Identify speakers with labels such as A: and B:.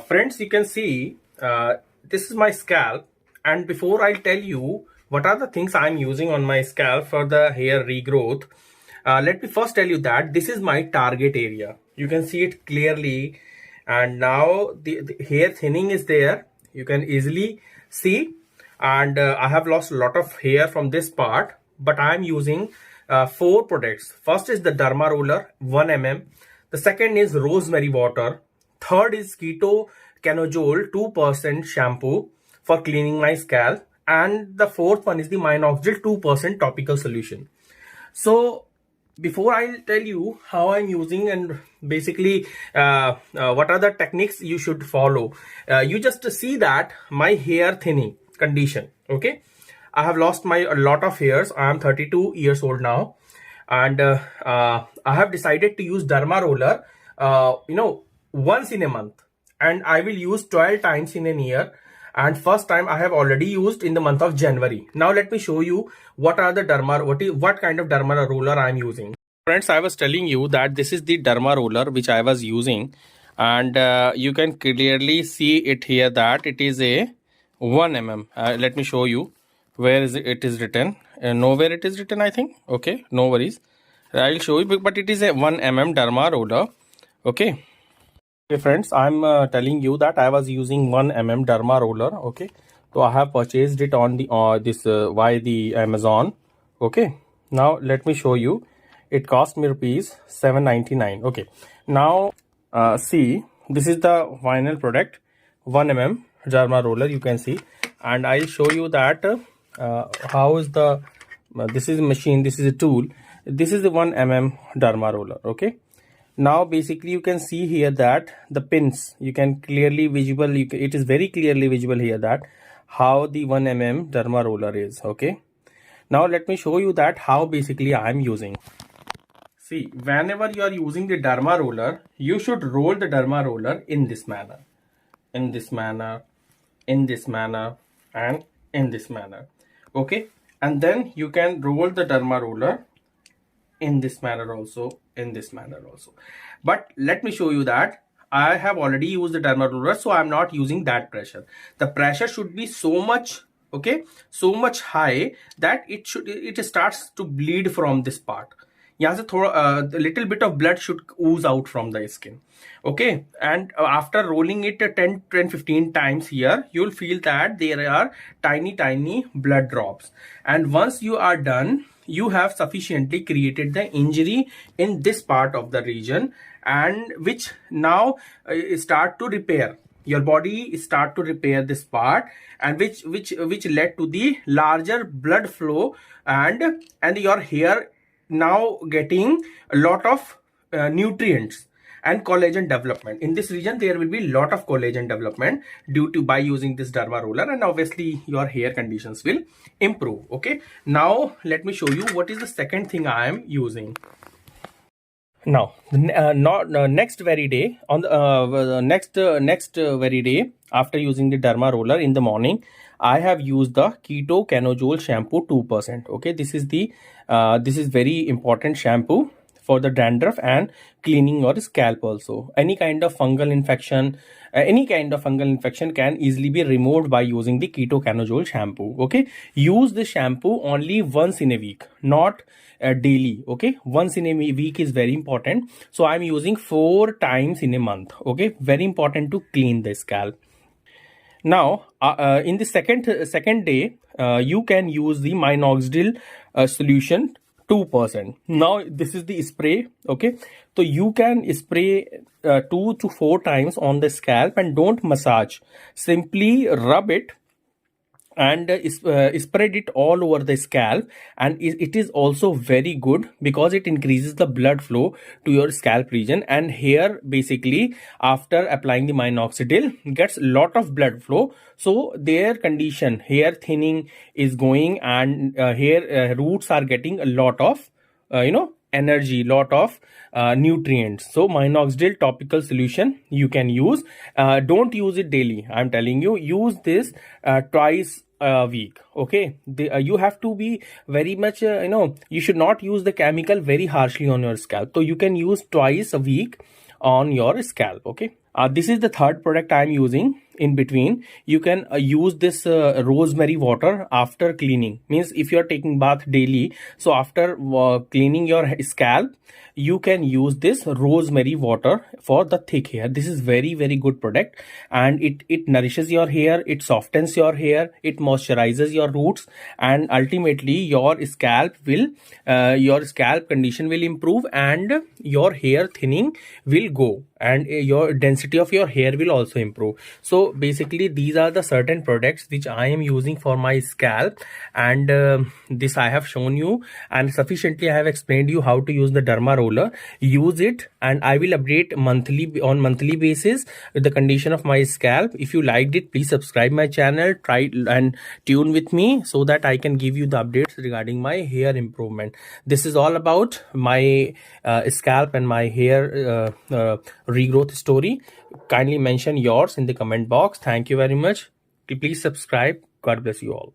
A: Friends, you can see this is my scalp, and before I'll tell you what are the things I'm using on my scalp for the hair regrowth, let me first tell you that this is my target area. You can see it clearly, and now the hair thinning is there. You can easily see, and I have lost a lot of hair from this part, but I'm using 4 products. First is the Derma Roller 1 mm. The second is rosemary water. Third is ketoconazole 2% shampoo for cleaning my scalp. And the fourth one is the Minoxidil 2% topical solution. So before I tell you how I'm using and basically what are the techniques you should follow, you just see that my hair thinning condition. Okay, I have lost a lot of hairs. I am 32 years old now, and I have decided to use Derma Roller once in a month, and I will use 12 times in a year. And first time I have already used in the month of January. Now let me show you what kind of Derma roller I am using. Friends, I was telling you that this is the Derma roller which I was using, and you can clearly see it here that it is a 1 mm. Let me show you where it is written. Nowhere it is written, I think. Okay, no worries. I'll show you, but it is a 1 mm Derma roller. Okay. Okay friends, I'm telling you that I was using 1 mm Derma roller. Okay, so I have purchased it on the by the Amazon. Okay, now let me show you. It cost me rupees 7.99. Okay, now see, this is the final product, 1 mm Derma roller. You can see, and I'll show you that how is the this is a machine, this is a tool, this is the 1 mm Derma roller. Okay, now basically you can see here that the pins, you can clearly visible, it is very clearly visible here that how the 1 mm Derma roller is. Okay, now let me show you that how basically I am using. See, whenever you are using the Derma roller, you should roll the Derma roller in this manner, in this manner, in this manner, and in this manner. Okay, and then you can roll the Derma roller in this manner also, in this manner also. But let me show you that I have already used the Derma roller, so I'm not using that pressure. The pressure should be so much, okay, so much high that it starts to bleed from this part. यहाँ से थोड़ा a little bit of blood should ooze out from the skin. Okay, and after rolling it 10-15 times here, you'll feel that there are tiny blood drops, and once you are done, you have sufficiently created the injury in this part of the region, and which now start to repair. Your body start to repair this part, and which led to the larger blood flow, and your hair now getting a lot of nutrients and collagen development. In this region there will be a lot of collagen development due to by using this Derma roller, and obviously your hair conditions will improve. Okay, now let me show you what is the second thing I am using. Now next very day, on the next very day after using the Derma roller in the morning, I have used the ketoconazole shampoo 2%. Okay, this is the this is very important shampoo for the dandruff and cleaning your scalp also. Any kind of fungal infection can easily be removed by using the ketoconazole shampoo. Okay, use the shampoo only once in a week, not daily. Okay, once in a week is very important, so I'm using 4 times in a month. Okay, very important to clean the scalp. Now in the second day, you can use the Minoxidil solution 2%. Now this is the spray. Okay, so you can spray 2 to 4 times on the scalp, and don't massage, simply rub it and spread it all over the scalp. And it is also very good because it increases the blood flow to your scalp region, and hair basically after applying the Minoxidil gets a lot of blood flow, so their condition, hair thinning is going, and hair roots are getting a lot of energy, lot of nutrients. So Minoxidil topical solution you can use. Don't use it daily, I'm telling you. Use this twice a week. Okay, you have to be very much you should not use the chemical very harshly on your scalp, so you can use twice a week on your scalp. Okay, This is the third product I'm using. In between, you can use this rosemary water after cleaning. Means if you are taking bath daily, so after cleaning your scalp, you can use this rosemary water for the thick hair. This is very good product, and it nourishes your hair, it softens your hair, it moisturizes your roots, and ultimately your scalp condition will improve, and your hair thinning will go, and your density of your hair will also improve. So basically these are the certain products which I am using for my scalp, and this I have shown you, and sufficiently I have explained you how to use the derma roller. Use it, and I will update on monthly basis the condition of my scalp. If you liked it, please subscribe my channel, try and tune with me so that I can give you the updates regarding my hair improvement. This is all about my scalp and my hair regrowth story. Kindly mention yours in the comment box. Thank you very much. Please subscribe. God bless you all.